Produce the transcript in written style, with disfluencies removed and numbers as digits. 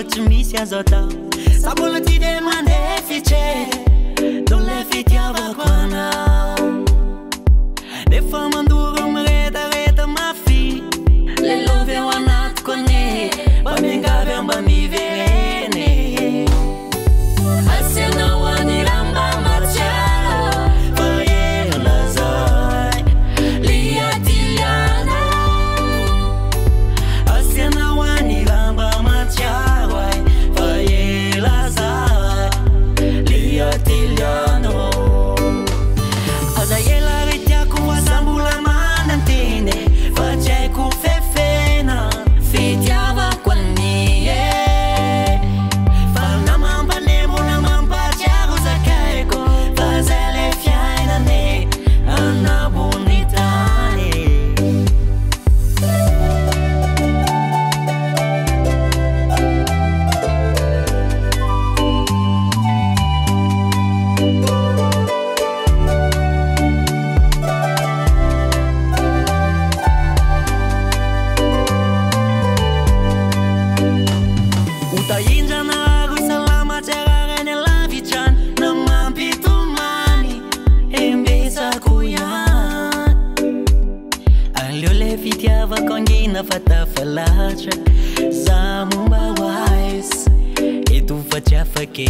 tsy misy azo atao sa mbola ty de mandeha fitre don le fitiavako anao nefa mandoro miretareta mafy le lovy ao anatiko ane mba miangavy ao mba miverene asianao any ramba matsiaro fa ela zay liatiliana asianao any ramba matsiaro ay fa ela zay liatiliana aza ela retiako voasambola mananteny fa tsy haiko fefena fitiavako any fa na mampalembola mampatsiaro zakaiko fa zay le fiainane anabony tany utainjanaro salama tsararany lavitrany na mampitomany embetsako ihany aleo le fitiavako angina fa tafalatra za momba ho azy eto fa tsy afake